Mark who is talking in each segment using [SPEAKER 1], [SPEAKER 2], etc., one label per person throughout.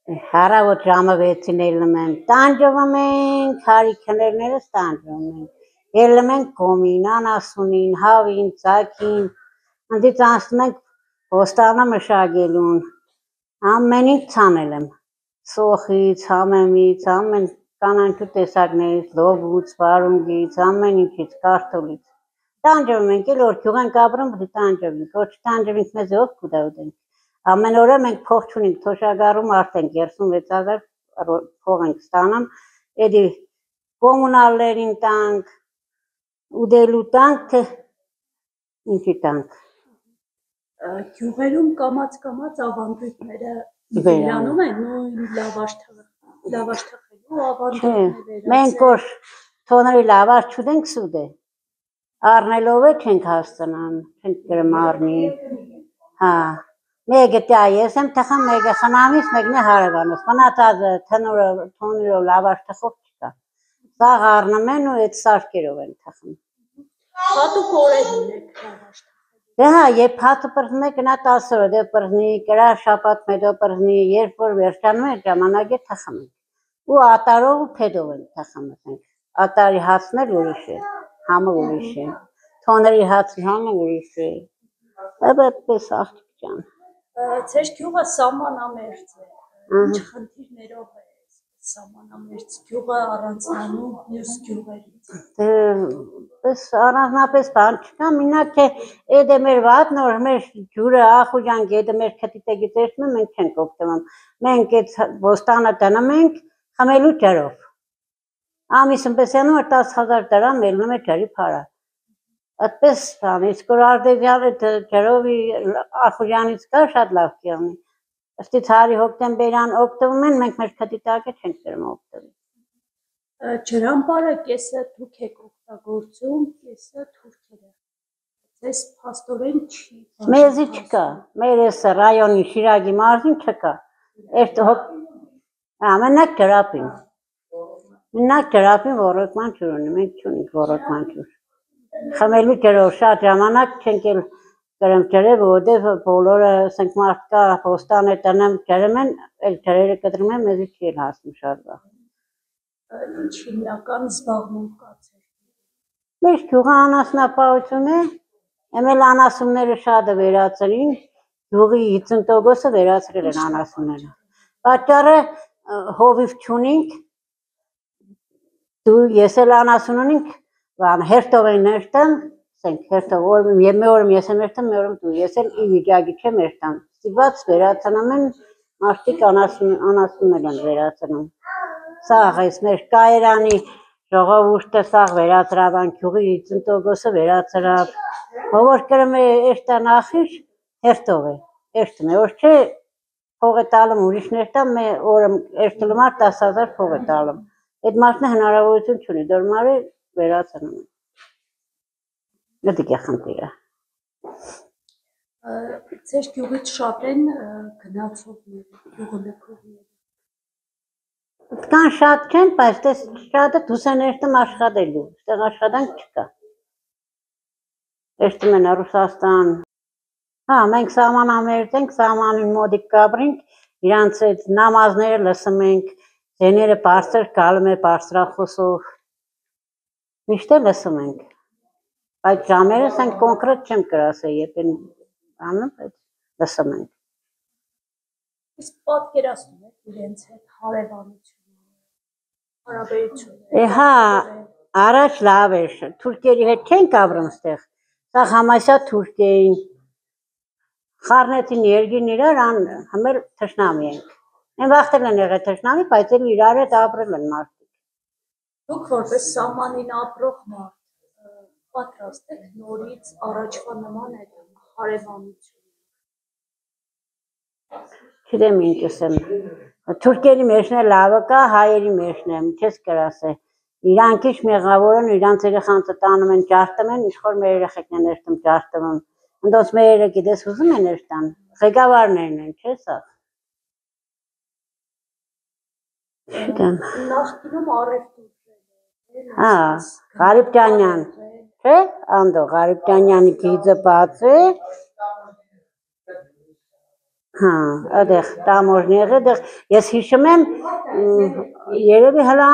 [SPEAKER 1] Հարավոտ ժամը 6-ին ելնում եմ, տանջվում ենք, հարիքներս տանջվում ենք, ելնում ենք գոմին, անասունին, հավին, ծակին, ընդից անցնում ենք ոստանը մշակելուն, ամեն ինչ ցանել եմ, սոխից, համեմից, ամեն կանանչու տեսակներից, լոբուց, վարունգից, ամեն ինչից, կարտոլից, տանջվում ենք, էլ որ գյուղ ենք ապրում, պետք է տանջվենք, որ չտանջվենք մեզ ով կուտա ուտենք, ամեն օրը մենք փող չունենք, թոշակառում արդեն 36,000 փող ենք ստանում, էդի կոմունալներին տանք, ուտելու տանք, թե ինչի տանք։
[SPEAKER 2] Գյուղերում կամաց ավանդույթները վերանում են, նույն լավաշ թխելու ավանդույթները։
[SPEAKER 1] Մենք որ թոների լավաշ չուտենք սուտ է, առնելով է չենք հասցնան, չենք գրում առնի, հա, մեկը տա ես եմ թխում, մեկը խնամիս, մեկն է հարևանս, մնացած թոներով լավաշ թխող չկա, սաղ առնում են ու այդ սարքերով են թխում։
[SPEAKER 2] Հատուկ օրեր ունեք լավաշ թխելու։
[SPEAKER 1] Դե հա, երբ հացը պրծնի կնա 10 օր դե պրծնի, կրա շաբաթ մեդո պրծնի, երբ որ վերջանում է ժամանակ է թխում ենք, ու ատարով ու փեդով ենք թխում ենք, ատարի հացն էլ ուրիշ է, համը ուրիշ է, թոների հացի համը ուրիշ է, այդպես աղջիկ ջան։
[SPEAKER 2] Ձեր գյուղը սահմանամերձ է, ինչ խնդիրներով է սահմանամերձ գյուղը առանձնանում մյուս գյուղերից։
[SPEAKER 1] Առանձնապես բան չկա, մինակ թե էդ է մեր վատն, որ մեր ջուրը ախուժանք, էդ է մեր քթիտեգից էրտնում, մենք չենք օգտվում, մենք այդ ոստանը տնում ենք խմելու ջրով, ամիսն պես անում որ 10,000 դրամ ելնում է ջրի փարը, այդպես բան, իսկ որ արդեզյալ ջրով ախուժանից կա շատ լավ կեղնի, ըստից հարի հոկտեմբերյան օգտվում են, մենք մեր քթիտակը չենք գրում օգտվում։
[SPEAKER 2] Ջրամբարը կեսը դուք եք օգտագործում, կեսը թուրքերը, ձեզ փաստորեն չի։
[SPEAKER 1] Մեզի չկա, մեր ես ռայոնի Շիրակի մարզին չկա, մենակ ջրապին ոռոգման ջուր ունի, մենք չունենք ոռոգման ջուր, խմելու ջրով շատ ժամանակ չենք էլ գրում ջրել, որովհետև բոլորը ասենք մարդկա ոստան է տնեմ ջրում են, էլ ջրերը կտրում են, մեզի չի էլ հասնում շատ վաղ։
[SPEAKER 2] Ինչ հիմնական զբաղմունք կա ձեր։
[SPEAKER 1] Մեր գյուղը անասնապահություն է, εμել անասունները շատը վերացրին, գյուղի 50%-ը վերացրել են անասունները, պատճառը հովիվ չունենք, դու ես էլ անասուն ունենք, հերթով են էրտում, մի օրում ես եմ էրտում, մի օրում դու, ես էլ ի վիճակի չեմ էրտում, ստիպված վերացնում են, մարդիկ անասուններ են վերացնում, սաղ ես մեր կայրանի ժողովուրդը սաղ վերացրավ, գյուղի 50%-ը վերացրավ, որ կրում է էրտան ախիշ, հերթով է, էրտում է, որ չէ փող է տալում ուրիշն էրտամ, օրը էրտլում ար 10,000 փող է տալում, այդ մարդն հնարավորություն չունի, դորմարը վերացնում է, դիք է խնդիրը։
[SPEAKER 2] Ձեր գյուղից շատ են գնացողները, գյուղը լքողները։
[SPEAKER 1] Կան շատ չեն, բայց դες շատը դուս են էրտում աշխատելու, ստեղ աշխատանք չկա, էրտում են Ռուսաստան, հա, մենք սահմանամերձ ենք, սահմանին մոտիկ կապրինք, իրանց այդ նամազները լսում ենք, ձեները բարձր գալում է բարձրախոսով, միշտ է լսում ենք, բայց ժամերս ենք կոնկրետ չեմ կրասել, երբ են անում, բայց լսում ենք։
[SPEAKER 2] Իսկ պատկերացնում եք իրենց հետ հարաբերությունները,
[SPEAKER 1] Հա, առաջ լավ էր, թուրքերի հետ չենք ապրում ստեղ, սա համասյա թուրք էին, խառնեցին երգին իրար, հմեր թշնամի ենք, են վաղթել են եղել թշնամի, բայց էլ իրար հետ ապրել են մարդիկ։
[SPEAKER 2] Դուք որպես սահմանին ապրող մարդ, պատրաստ եք նորից առաջվա նման այդ հարևանություն։
[SPEAKER 1] Չգիտեմ ինչ ասեմ, թուրքերի մեջն է լավը կա, հայերի մեջն է, չես կրասե, իրանք ինչ մեղավոր են, իրանց երեխանցը տանում են, ջարդում են, ինչ-որ մեր երեխեքն են էրտում ջարդում, ընդոց մեր երեքի դες ուզում են էրտան, ղեկավարներն են, չէ սա։ Չգիտեմ։
[SPEAKER 2] Նախկինում առևտուր։
[SPEAKER 1] Հա, Ղարիբյանյան, չէ, անդո, Ղարիբյանյանի գիծը բաց է, Հա, այդեղ տամոժնի եղել, ես հիշում եմ, երևի հələ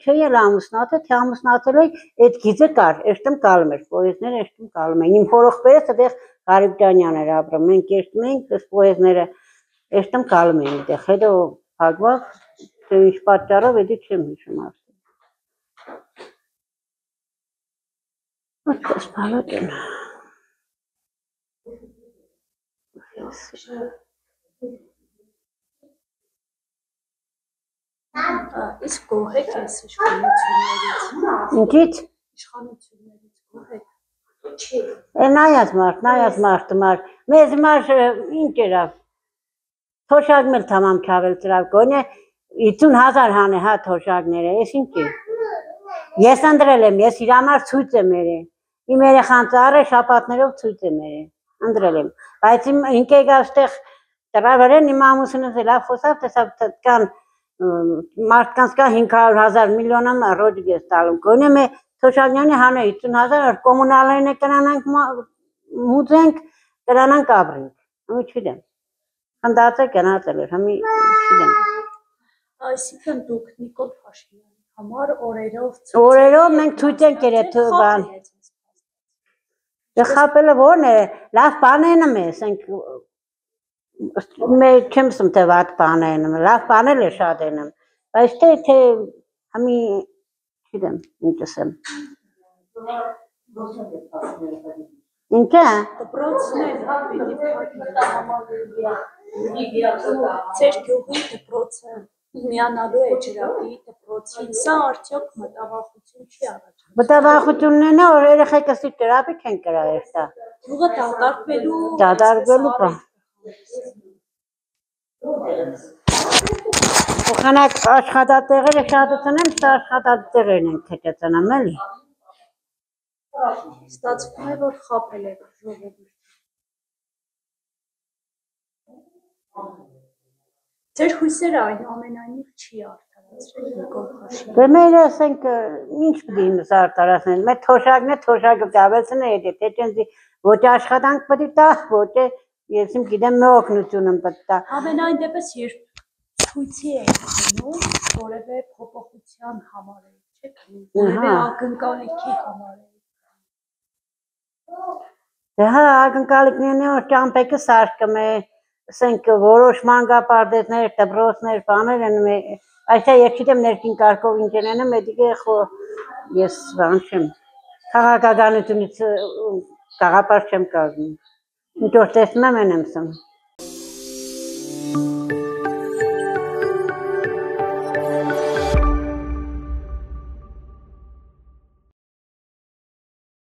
[SPEAKER 1] չէի էլ ամուսնացել, թե ամուսնացել էի, այդ գիծը կար, էստում կալում էր, պոեզները էստում կալում էին, իմ հորոխբերս այդեղ Ղարիբյանյան էր ապրում, մենք էստում էինք, այս պոեզները էստում կալում էին այդեղ, հետո փակված, թե ինչ պատճառով, էդի չեմ հիշում արդեն։ Այդպես բանոտ են։
[SPEAKER 2] Իսկ գոհ եք ես իշխանություններից։
[SPEAKER 1] Ինչից։
[SPEAKER 2] Իշխանություններից գոհ եք։
[SPEAKER 1] Նայած մարդը մեզ մար ինչ երավ, թոշակն էլ թամամ չավել ծրավ, գոնե 50,000 հան է հա թոշակները, ես ինչ է։ Ես ընդրել եմ, ես իր համար ցույց եմ երել, իմ երեխան ծառը շապատներով ցույց եմ երել, ընդրել եմ, բայց իմ ինքեգա ստեղ տրավերեն իմ ամուսինս լավ խոսավ, տեսավ կան մարդկանց կա 500,000 միլիոնը ռոջիկ ես տալում, գոնե մե թոշակյանի հանե 50,000 կոմունալային է կրանանք մուծենք, կրանանք ապրենք, հմի չիդեմ, խնդացել կնացել էր, հմի չիդեմ։
[SPEAKER 2] Այսինքն դուք Նիկոլ Փաշինյանի համար
[SPEAKER 1] օրերով մենք ցույց ենք երել բան։ Խապելը ո՞րն է, լավ բան են մեզ, չեմ սում թե վատ բան են, լավ բանել է շատ են, բայց թե հմի չիդեմ, ինչս եմ։ Ինչ է։
[SPEAKER 2] Դպրոցներ պիտի Ձեր գյուղի դպրոցը միանալու է ջրապի դպրոցին, սա արդյոք մտավախություն չի առաջացնում։
[SPEAKER 1] Մտավախությունն է, որ երեխեքս ջրապի չեն կրա էստա։
[SPEAKER 2] Գյուղը դատարկվելու
[SPEAKER 1] բան։ Խանակ աշխատատեղերը շատացնեմ, սա աշխատատեղերն են քեճացնեմ էլի։
[SPEAKER 2] Ստացվում է, որ խապել եք ժողովուրդը։ Ձեր հույսերը այնուամենայնիվ չի արդարացրել Նիկոլ Փաշինյանը։
[SPEAKER 1] Դե մեր ասենք ինչ պիտի ինձ արդարացնել, մեր թոշակն է, թոշակը կավեցնե եթե թե չենցի ոչ աշխատանք պիտի տա, ոչ ես իմ գիտեմ մի օգնություն եմ պիտի տա։
[SPEAKER 2] Ամենայն դեպս երբ ցույցի եք գնում, որևէ փոփոխության համար եք, չէ՞, որևէ ակնկալիքի համար եք։
[SPEAKER 1] Դե հա, ակնկալիքներն են, որ ճամպեկը սարկում է, ասենք որոշ մանկապարտեզներ, դպրոցներ, բաներ են, այստեղ ես չգիտեմ ներքին կարգով ինչ են անում, էդիկե ես բան չեմ, քաղաքականությունից գաղափար չեմ կազմում, ինչ որ տեսնում եմ են եմ սում։